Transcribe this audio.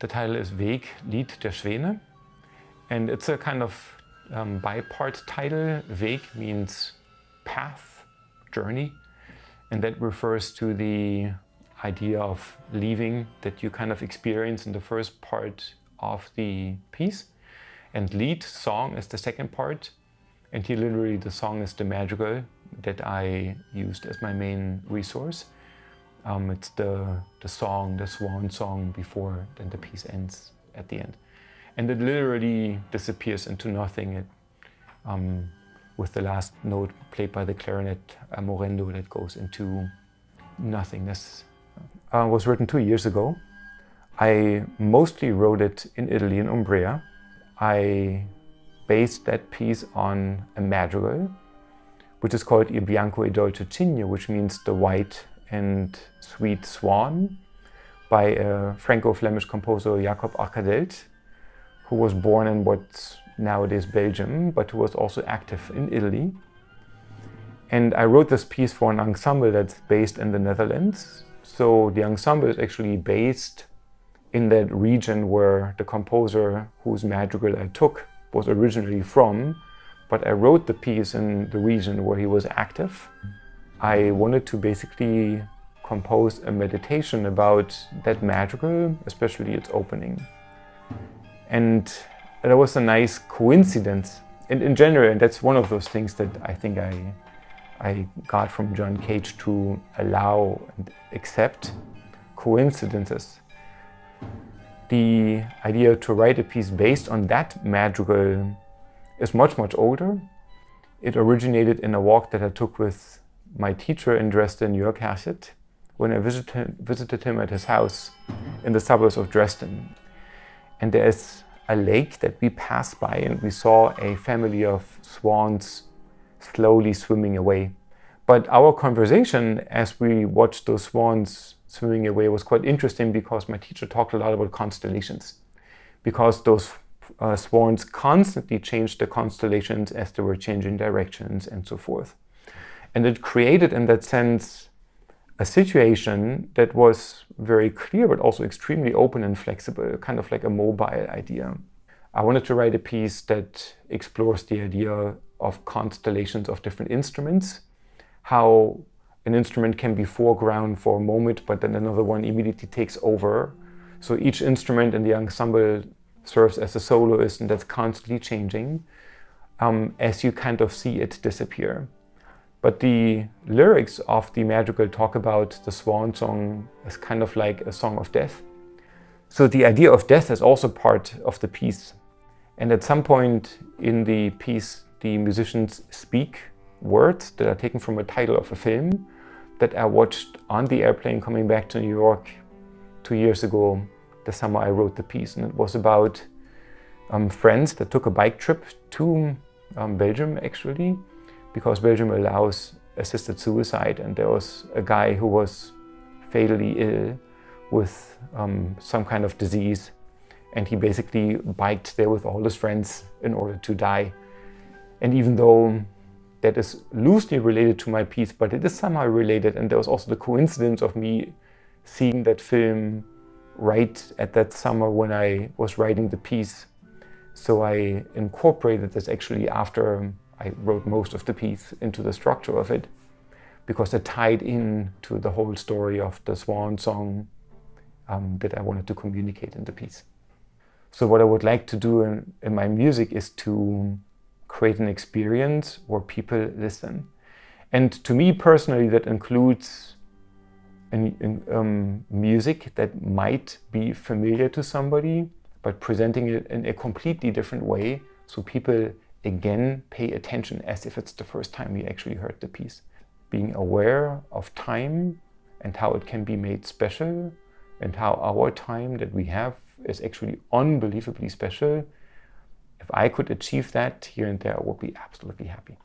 The title is Weg, Lied der Schwäne, and it's a kind of bipart title. Weg means path, journey, and that refers to the idea of leaving that you kind of experience in the first part of the piece. And Lied, song, is the second part. And here literally the song is the madrigal that I used as my main resource. It's the song, the swan song before then the piece ends at the end. And it literally disappears into nothing with the last note played by the clarinet, a morendo that goes into nothingness. It was written 2 years ago. I mostly wrote it in Italy, in Umbria. I based that piece on a madrigal, which is called Il bianco e dolce cigno, which means the white and sweet swan, by a Franco-Flemish composer Jacob Arkadelt, who was born in what's nowadays Belgium, but who was also active in Italy. And I wrote this piece for an ensemble that's based in the Netherlands. So the ensemble is actually based in that region where the composer whose madrigal I took was originally from, but I wrote the piece in the region where he was active. I wanted to basically compose a meditation about that madrigal, especially its opening. And that was a nice coincidence. And in general, and that's one of those things that I think I got from John Cage, to allow and accept coincidences. The idea to write a piece based on that madrigal is much, much older. It originated in a walk that I took with my teacher in Dresden, Jörg Herset, when I visited him at his house in the suburbs of Dresden. And there's a lake that we passed by, and we saw a family of swans slowly swimming away. But our conversation as we watched those swans swimming away was quite interesting, because my teacher talked a lot about constellations, because those swans constantly changed the constellations as they were changing directions and so forth. And it created, in that sense, a situation that was very clear, but also extremely open and flexible, kind of like a mobile idea. I wanted to write a piece that explores the idea of constellations of different instruments, how an instrument can be foreground for a moment, but then another one immediately takes over. So each instrument in the ensemble serves as a soloist, and that's constantly changing as you kind of see it disappear. But the lyrics of the madrigal talk about the swan song as kind of like a song of death. So the idea of death is also part of the piece. And at some point in the piece, the musicians speak words that are taken from a title of a film that I watched on the airplane coming back to New York 2 years ago, the summer I wrote the piece. And it was about friends that took a bike trip to Belgium, actually, because Belgium allows assisted suicide, and there was a guy who was fatally ill with some kind of disease, and he basically biked there with all his friends in order to die. And even though that is loosely related to my piece, but it is somehow related, and there was also the coincidence of me seeing that film right at that summer when I was writing the piece. So I incorporated this actually after I wrote most of the piece into the structure of it, because it tied in to the whole story of the swan song that I wanted to communicate in the piece. So what I would like to do in my music is to create an experience where people listen. And to me personally, that includes music that might be familiar to somebody, but presenting it in a completely different way, so people again pay attention as if it's the first time you actually heard the piece. Being aware of time and how it can be made special, and how our time that we have is actually unbelievably special. If I could achieve that here and there, I would be absolutely happy.